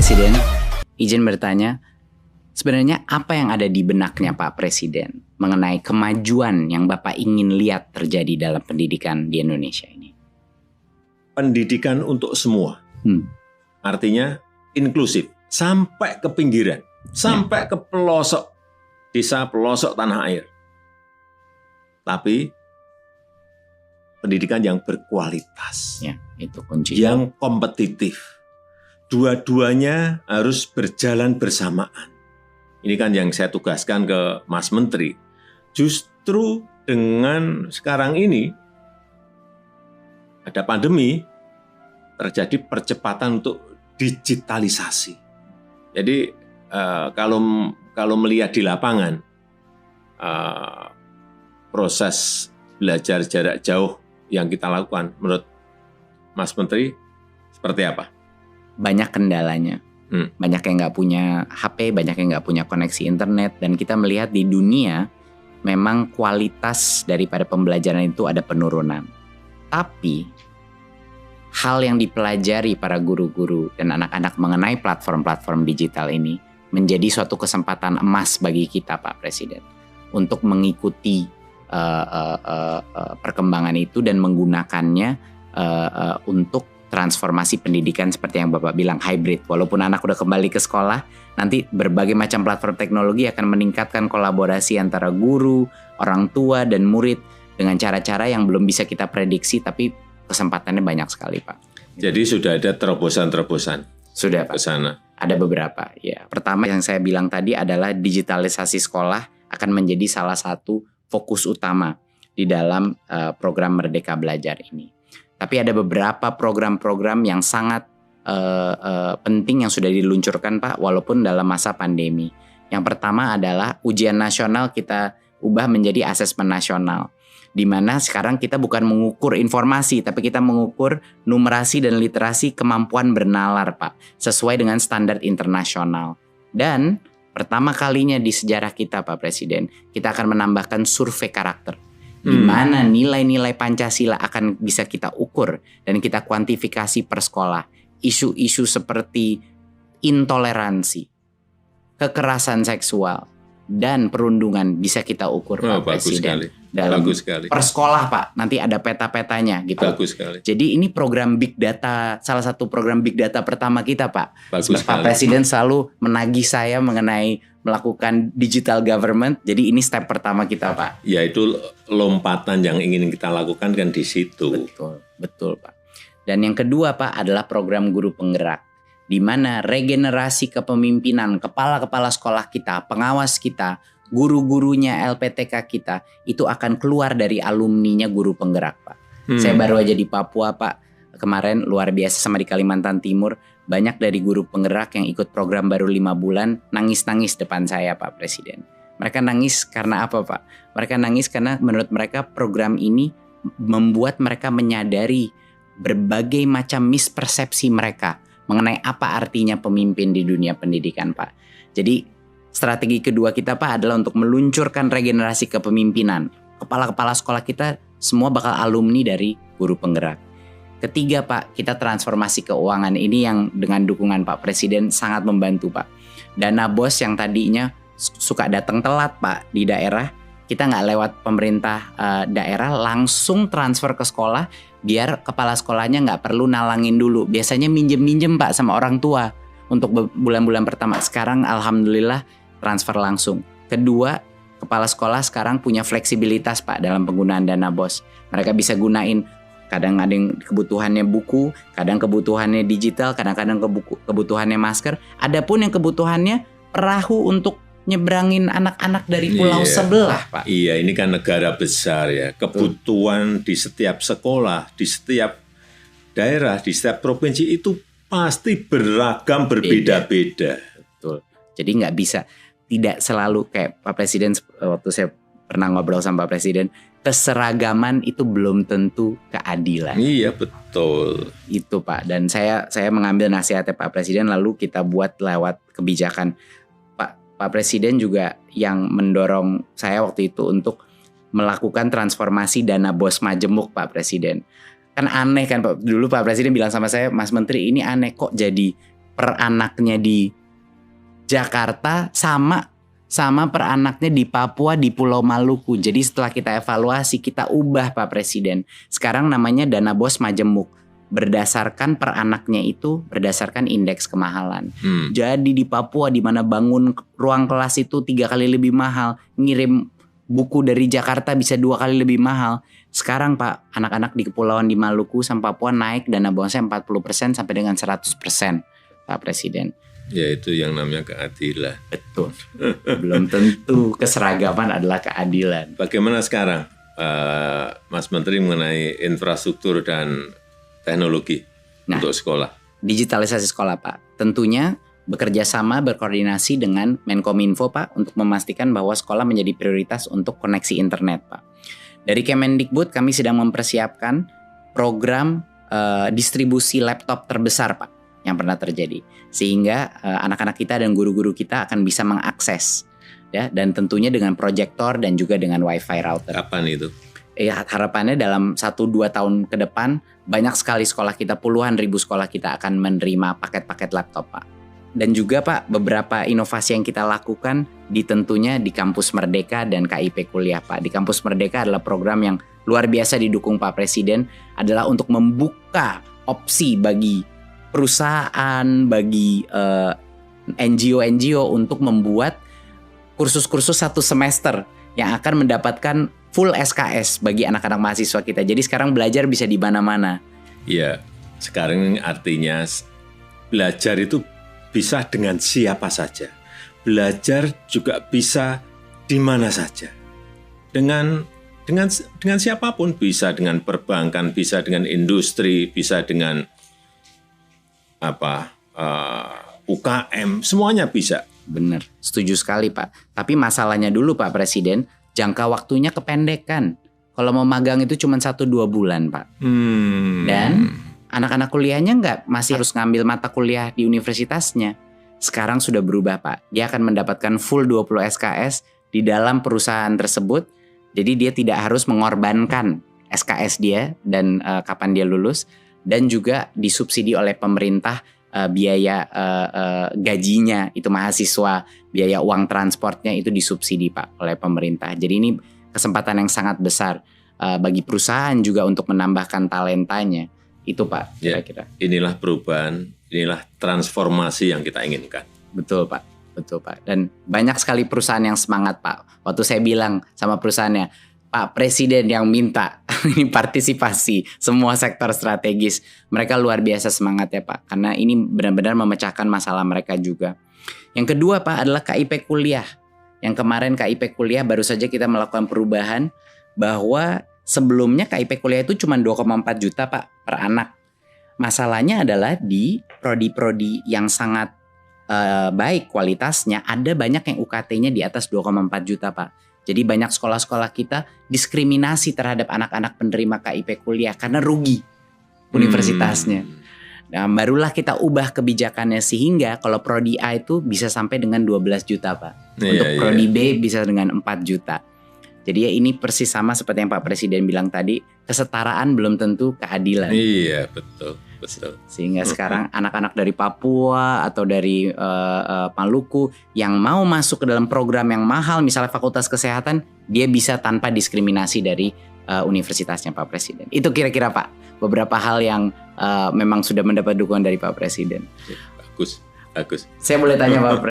Presiden, izin bertanya, sebenarnya apa yang ada di benaknya Pak Presiden mengenai kemajuan yang Bapak ingin lihat terjadi dalam pendidikan di Indonesia ini? Pendidikan untuk semua. Artinya inklusif, sampai ke pinggiran, sampai ke pelosok desa, pelosok tanah air. Tapi pendidikan yang berkualitas, Ya, itu kunci. yang kompetitif. Dua-duanya harus berjalan bersamaan. Ini kan yang saya tugaskan ke Mas Menteri. Justru dengan sekarang ini ada pandemi, terjadi percepatan untuk digitalisasi. Jadi kalau melihat di lapangan, proses belajar jarak jauh yang kita lakukan, menurut Mas Menteri seperti apa? Banyak kendalanya. Banyak yang nggak punya HP, banyak yang nggak punya koneksi internet, dan kita melihat di dunia memang kualitas daripada pembelajaran itu ada penurunan. Tapi hal yang dipelajari para guru-guru dan anak-anak mengenai platform-platform digital ini menjadi suatu kesempatan emas bagi kita, Pak Presiden, untuk mengikuti perkembangan itu dan menggunakannya untuk transformasi pendidikan seperti yang Bapak bilang, hybrid. Walaupun anak udah kembali ke sekolah, nanti berbagai macam platform teknologi akan meningkatkan kolaborasi antara guru, orang tua, dan murid dengan cara-cara yang belum bisa kita prediksi, tapi kesempatannya banyak sekali, Pak. Jadi sudah ada terobosan-terobosan? Sudah, Pak. Ke sana? Ada beberapa, ya. Pertama yang saya bilang tadi adalah digitalisasi sekolah akan menjadi salah satu fokus utama di dalam program Merdeka Belajar ini. Tapi ada beberapa program-program yang sangat penting yang sudah diluncurkan, Pak, walaupun dalam masa pandemi. Yang pertama adalah ujian nasional kita ubah menjadi asesmen nasional, di mana sekarang kita bukan mengukur informasi, tapi kita mengukur numerasi dan literasi kemampuan bernalar, Pak, sesuai dengan standar internasional. Dan pertama kalinya di sejarah kita, Pak Presiden, kita akan menambahkan survei karakter, di mana nilai-nilai Pancasila akan bisa kita ukur dan kita kuantifikasi per sekolah. Isu-isu seperti intoleransi, kekerasan seksual, dan perundungan bisa kita ukur, Pak Presiden. Bagus sekali. Per sekolah, Pak, nanti ada peta-petanya gitu. Bagus sekali. Jadi ini program Big Data, salah satu program Big Data pertama kita, Pak. Bagus Pak Presiden selalu menagih saya mengenai melakukan digital government. Jadi ini step pertama kita, Pak. Ya, itu lompatan yang ingin kita lakukan kan di situ. Betul, Pak. Dan yang kedua, Pak, adalah program guru penggerak, di mana regenerasi kepemimpinan kepala-kepala sekolah kita, pengawas kita, guru-gurunya LPTK kita itu akan keluar dari alumninya guru penggerak, Pak. Saya baru aja di Papua, Pak. Kemarin luar biasa, sama di Kalimantan Timur. Banyak dari guru penggerak yang ikut program baru 5 bulan nangis-nangis depan saya, Pak Presiden. Mereka nangis karena apa, Pak? Mereka nangis karena menurut mereka program ini membuat mereka menyadari berbagai macam mispersepsi mereka mengenai apa artinya pemimpin di dunia pendidikan, Pak. Jadi strategi kedua kita, Pak, adalah untuk meluncurkan regenerasi kepemimpinan. Kepala-kepala sekolah kita semua bakal alumni dari guru penggerak. Ketiga, Pak, kita transformasi keuangan. Ini yang dengan dukungan Pak Presiden sangat membantu, Pak. Dana BOS yang tadinya suka datang telat, Pak, di daerah, kita nggak lewat pemerintah daerah, langsung transfer ke sekolah, biar kepala sekolahnya nggak perlu nalangin dulu. Biasanya minjem-minjem, Pak, sama orang tua untuk bulan-bulan pertama. Sekarang alhamdulillah transfer langsung. Kedua, kepala sekolah sekarang punya fleksibilitas, Pak, dalam penggunaan dana BOS. Mereka bisa gunain, kadang ada yang kebutuhannya buku, kadang kebutuhannya digital, kadang-kadang kebutuhannya masker. Adapun yang kebutuhannya perahu untuk nyebrangin anak-anak dari pulau sebelah, Pak. Iya, ini kan negara besar ya. Kebutuhan di setiap sekolah, di setiap daerah, di setiap provinsi itu pasti beragam, berbeda-beda. Betul. Jadi nggak bisa, tidak selalu kayak Pak Presiden, waktu saya pernah ngobrol sama Pak Presiden, keseragaman itu belum tentu keadilan. Iya, betul. Itu, Pak. Dan saya mengambil nasihatnya Pak Presiden, lalu kita buat lewat kebijakan. Pak Presiden juga yang mendorong saya waktu itu untuk melakukan transformasi dana BOS Majemuk, Pak Presiden. Kan aneh kan, Pak. Dulu Pak Presiden bilang sama saya, Mas Menteri, ini aneh kok jadi per anaknya di Jakarta sama per anaknya di Papua, di Pulau Maluku. Jadi setelah kita evaluasi, kita ubah Pak Presiden. Sekarang namanya dana BOS majemuk. Berdasarkan per anaknya itu, berdasarkan indeks kemahalan. Jadi di Papua di mana bangun ruang kelas itu 3 kali lebih mahal, ngirim buku dari Jakarta bisa 2 kali lebih mahal. Sekarang Pak, anak-anak di kepulauan di Maluku sama Papua naik dana BOS-nya 40% sampai dengan 100%, Pak Presiden. Ya itu yang namanya keadilan. Betul. Belum tentu keseragaman adalah keadilan. Bagaimana sekarang Mas Menteri mengenai infrastruktur dan teknologi untuk sekolah? Digitalisasi sekolah Pak. Tentunya bekerja sama berkoordinasi dengan Menkominfo Pak untuk memastikan bahwa sekolah menjadi prioritas untuk koneksi internet Pak. Dari Kemendikbud kami sedang mempersiapkan program distribusi laptop terbesar Pak yang pernah terjadi. Sehingga anak-anak kita dan guru-guru kita akan bisa mengakses ya, dan tentunya dengan proyektor dan juga dengan wifi router. Kapan itu? Harapannya dalam 1-2 tahun ke depan banyak sekali sekolah kita, puluhan ribu sekolah kita akan menerima paket-paket laptop Pak. Dan juga Pak, beberapa inovasi yang kita lakukan tentunya di Kampus Merdeka dan KIP Kuliah Pak. Di Kampus Merdeka adalah program yang luar biasa didukung Pak Presiden, adalah untuk membuka opsi bagi perusahaan, bagi NGO-NGO untuk membuat kursus-kursus 1 semester yang akan mendapatkan full SKS bagi anak-anak mahasiswa kita. Jadi sekarang belajar bisa di mana-mana. Iya, sekarang artinya belajar itu bisa dengan siapa saja. Belajar juga bisa di mana saja. Dengan siapapun, bisa dengan perbankan, bisa dengan industri, bisa dengan UKM, semuanya bisa. Benar, setuju sekali Pak. Tapi masalahnya dulu Pak Presiden, jangka waktunya kependekan. Kalau mau magang itu cuma 1-2 bulan Pak. Dan anak-anak kuliahnya masih harus ngambil mata kuliah di universitasnya. Sekarang sudah berubah Pak. Dia akan mendapatkan full 20 SKS di dalam perusahaan tersebut. Jadi dia tidak harus mengorbankan SKS dia dan kapan dia lulus. Dan juga disubsidi oleh pemerintah biaya gajinya itu mahasiswa, biaya uang transportnya itu disubsidi Pak oleh pemerintah. Jadi ini kesempatan yang sangat besar bagi perusahaan juga untuk menambahkan talentanya. Itu Pak kira-kira. Ya, inilah perubahan, inilah transformasi yang kita inginkan. Betul Pak, betul Pak. Dan banyak sekali perusahaan yang semangat Pak. Waktu saya bilang sama perusahaannya, Pak Presiden yang minta ini partisipasi semua sektor strategis. Mereka luar biasa semangat ya Pak, karena ini benar-benar memecahkan masalah mereka juga. Yang kedua Pak adalah KIP Kuliah. Yang kemarin KIP Kuliah baru saja kita melakukan perubahan bahwa sebelumnya KIP Kuliah itu cuma 2,4 juta Pak per anak. Masalahnya adalah di prodi-prodi yang sangat baik kualitasnya, ada banyak yang UKT-nya di atas 2,4 juta Pak. Jadi banyak sekolah-sekolah kita diskriminasi terhadap anak-anak penerima KIP Kuliah karena rugi universitasnya. Nah, barulah kita ubah kebijakannya sehingga kalau prodi A itu bisa sampai dengan 12 juta Pak. Untuk prodi B bisa dengan 4 juta. Jadi ya ini persis sama seperti yang Pak Presiden bilang tadi, kesetaraan belum tentu keadilan. Iya, betul. Sehingga sekarang anak-anak dari Papua atau dari Maluku yang mau masuk ke dalam program yang mahal, misalnya Fakultas Kesehatan, dia bisa tanpa diskriminasi dari universitasnya Pak Presiden. Itu kira-kira Pak, beberapa hal yang memang sudah mendapat dukungan dari Pak Presiden. Bagus. Saya boleh tanya Pak Presiden?